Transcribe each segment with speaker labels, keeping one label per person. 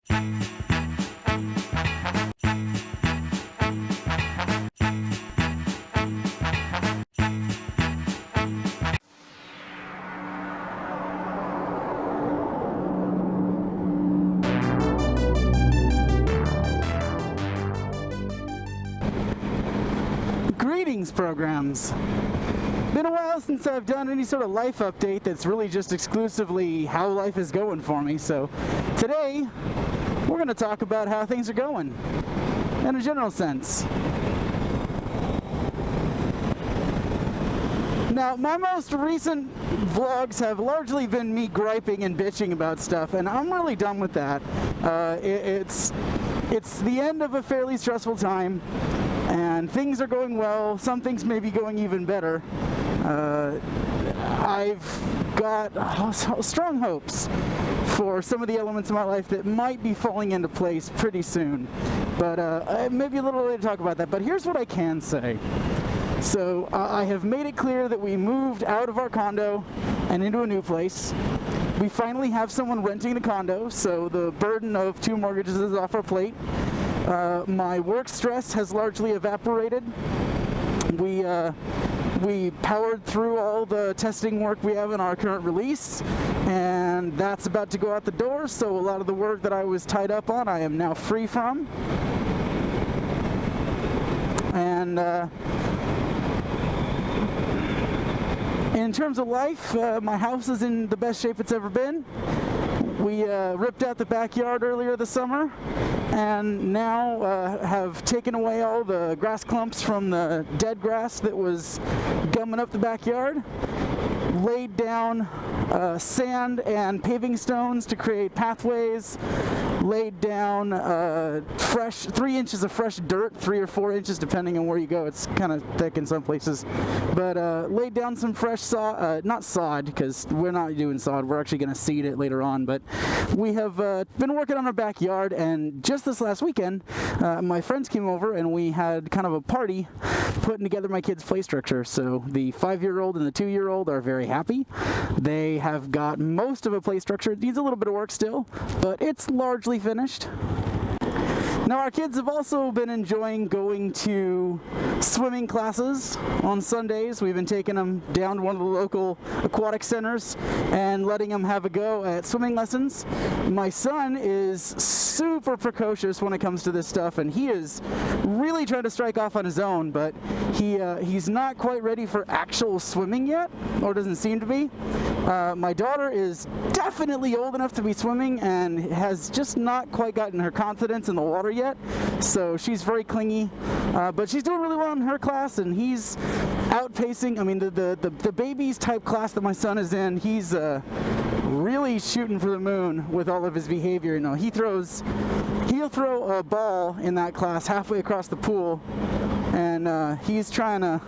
Speaker 1: Greetings, programs. Been a while since I've done any sort of life update that's really just exclusively how life is going for me, so today we're going to talk about how things are going in a general sense. Now, my most recent vlogs have largely been me griping and bitching about stuff, and I'm really done with that. It's the end of a fairly stressful time, and things are going well. Some things may be going even better. I've got strong hopes for some of the elements of my life that might be falling into place pretty soon. But maybe a little early to talk about that. But here's what I can say. So I have made it clear that we moved out of our condo and into a new place. We finally have someone renting the condo, so the burden of 2 mortgages is off our plate. My work stress has largely evaporated. We powered through all the testing work we have in our current release, and that's about to go out the door, so a lot of the work that I was tied up on I am now free from. And in terms of life, my house is in the best shape it's ever been. We ripped out the backyard earlier this summer, and now have taken away all the grass clumps from the dead grass that was gumming up the backyard, laid down sand and paving stones to create pathways, laid down 3 inches of fresh dirt, 3 or 4 inches depending on where you go. It's kind of thick in some places, but laid down some fresh sod, not sod because we're not doing sod, we're actually going to seed it later on, but we have been working on our backyard, and just this last weekend my friends came over and we had kind of a party putting together my kids' play structure. So the 5-year-old and the 2-year-old are very happy. They have got most of a play structure. It needs a little bit of work still, but it's largely finished. Now, our kids have also been enjoying going to swimming classes on Sundays. We've been taking them down to one of the local aquatic centers and letting them have a go at swimming lessons. My son is super precocious when it comes to this stuff, and he is really trying to strike off on his own, but he's not quite ready for actual swimming yet, or doesn't seem to be. My daughter is definitely old enough to be swimming and has just not quite gotten her confidence in the water yet, so she's very clingy, but she's doing really well in her class, and he's outpacing. I mean, the babies type class that my son is in, he's really shooting for the moon with all of his behavior. You know, he'll throw a ball in that class halfway across the pool, and he's trying to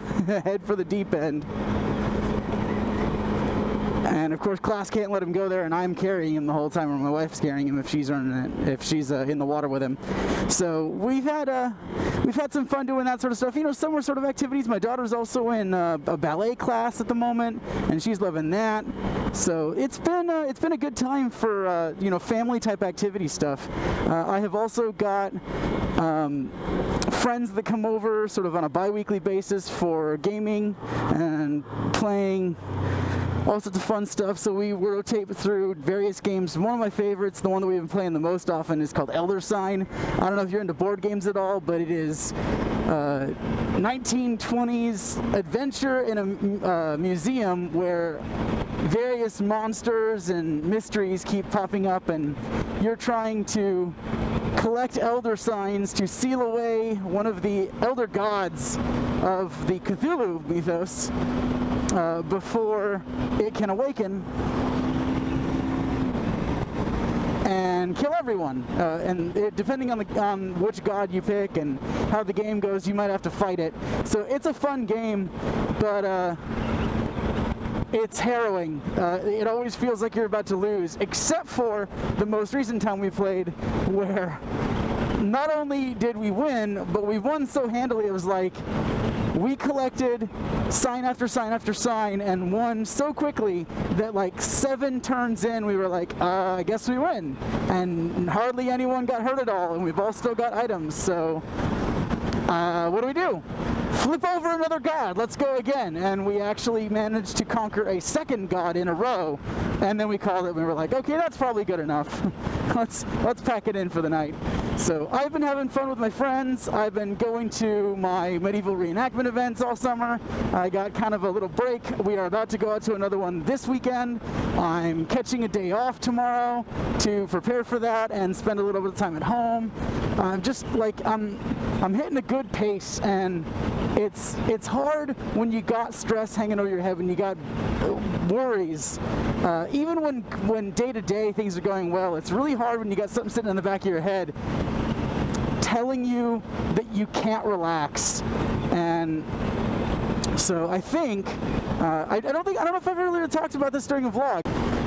Speaker 1: head for the deep end. And of course, class can't let him go there, and I'm carrying him the whole time, or my wife's carrying him if she's in the water with him. So we've had some fun doing that sort of stuff. You know, summer sort of activities. My daughter's also in a ballet class at the moment, and she's loving that. So it's been a good time for you know, family type activity stuff. I have also got friends that come over sort of on a bi-weekly basis for gaming and playing all sorts of fun stuff. So we rotate through various games. One of my favorites, the one that we've been playing the most often, is called Elder Sign. I don't know if you're into board games at all, but it is 1920s adventure in a museum where various monsters and mysteries keep popping up, and you're trying to collect elder signs to seal away one of the elder gods of the Cthulhu mythos before it can awaken and kill everyone. Depending on which god you pick and how the game goes, you might have to fight it. So it's a fun game, but it's harrowing. It always feels like you're about to lose, except for the most recent time we played, where not only did we win, but we won so handily it was like, we collected sign after sign after sign and won so quickly that like 7 turns in, we were like, I guess we win. And hardly anyone got hurt at all, and we've all still got items, so what do? Flip over another god, let's go again. And we actually managed to conquer a second god in a row, and then we called it and we were like, okay, that's probably good enough. let's pack it in for the night. So I've been having fun with my friends. I've been going to my medieval reenactment events all summer. I got kind of a little break. We are about to go out to another one this weekend. I'm catching a day off tomorrow to prepare for that and spend a little bit of time at home. Just like I'm hitting a good pace, and it's hard when you got stress hanging over your head, when you got worries. Even when day-to-day things are going well, it's really hard when you got something sitting in the back of your head telling you that you can't relax. And so I think I don't know if I've earlier talked about this during a vlog.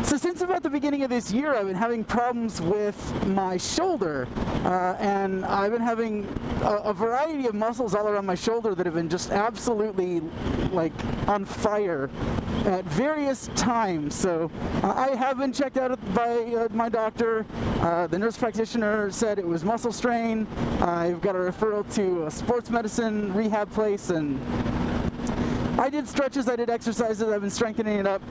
Speaker 1: So since about the beginning of this year, I've been having problems with my shoulder, and I've been having a variety of muscles all around my shoulder that have been just absolutely like on fire at various times. So I have been checked out by my doctor. The nurse practitioner said it was muscle strain. I've got a referral to a sports medicine rehab place, and I did stretches, I did exercises, I've been strengthening it up.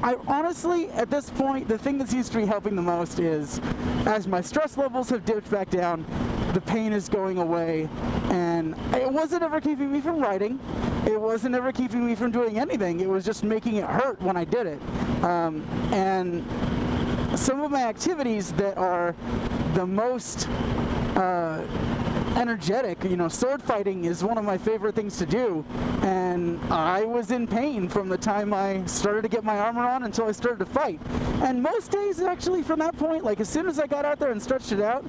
Speaker 1: I honestly, at this point, the thing that seems to be helping the most is, as my stress levels have dipped back down, the pain is going away, and it wasn't ever keeping me from writing. It wasn't ever keeping me from doing anything. It was just making it hurt when I did it. And some of my activities that are the most energetic, sword fighting is one of my favorite things to do, and I was in pain from the time I started to get my armor on until I started to fight. And most days, actually, from that point, like as soon as I got out there and stretched it out,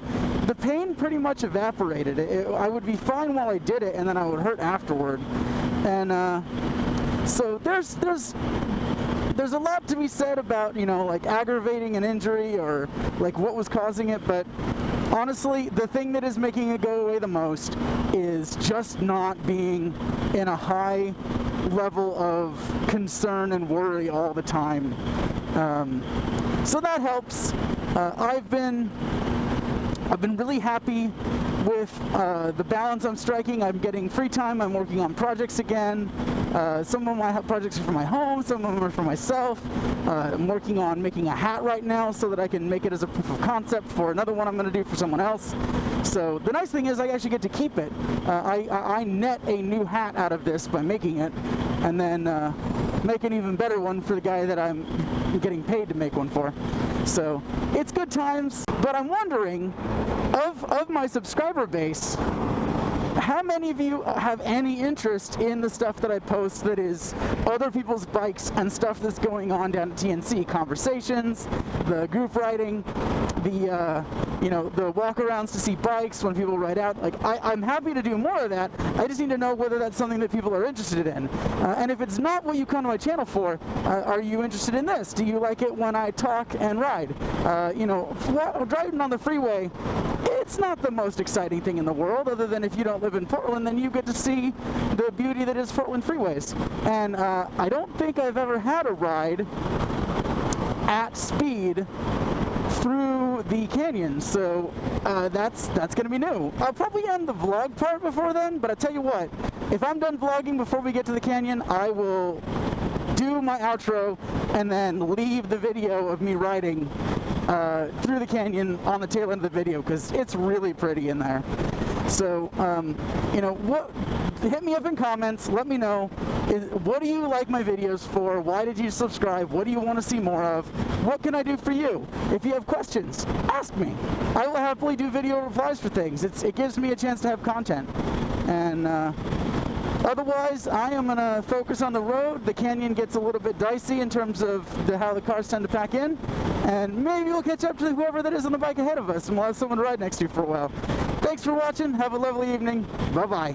Speaker 1: the pain pretty much evaporated. I would be fine while I did it, and then I would hurt afterward. And so there's a lot to be said about, like aggravating an injury or like what was causing it, but honestly, the thing that is making it go away the most is just not being in a high level of concern and worry all the time. So that helps. I've been really happy with the balance I'm striking. I'm getting free time. I'm working on projects again. Some of my projects are for my home, some of them are for myself. I'm working on making a hat right now so that I can make it as a proof of concept for another one I'm going to do for someone else. So the nice thing is I actually get to keep it. I net a new hat out of this by making it, and then make an even better one for the guy that I'm getting paid to make one for. So it's good times, but I'm wondering, of my subscriber base, how many of you have any interest in the stuff that I post that is other people's bikes and stuff that's going on down at TNC? Conversations, the group riding, the the walk-arounds to see bikes when people ride out. Like, I'm happy to do more of that. I just need to know whether that's something that people are interested in. And if it's not what you come to my channel for, are you interested in this? Do you like it when I talk and ride? Driving on the freeway, it's not the most exciting thing in the world, other than if you don't live in Portland, then you get to see the beauty that is Portland freeways. And I don't think I've ever had a ride at speed through the canyon, so that's going to be new. I'll probably end the vlog part before then, but I tell you what, if I'm done vlogging before we get to the canyon, I will do my outro and then leave the video of me riding through the canyon on the tail end of the video, because it's really pretty in there. So, hit me up in comments, let me know, what do you like my videos for? Why did you subscribe? What do you want to see more of? What can I do for you? If you have questions, ask me. I will happily do video replies for things. It gives me a chance to have content. And otherwise, I am going to focus on the road. The canyon gets a little bit dicey in terms of how the cars tend to pack in. And maybe we'll catch up to whoever that is on the bike ahead of us, and we'll have someone to ride next to for a while. Thanks for watching. Have a lovely evening. Bye-bye.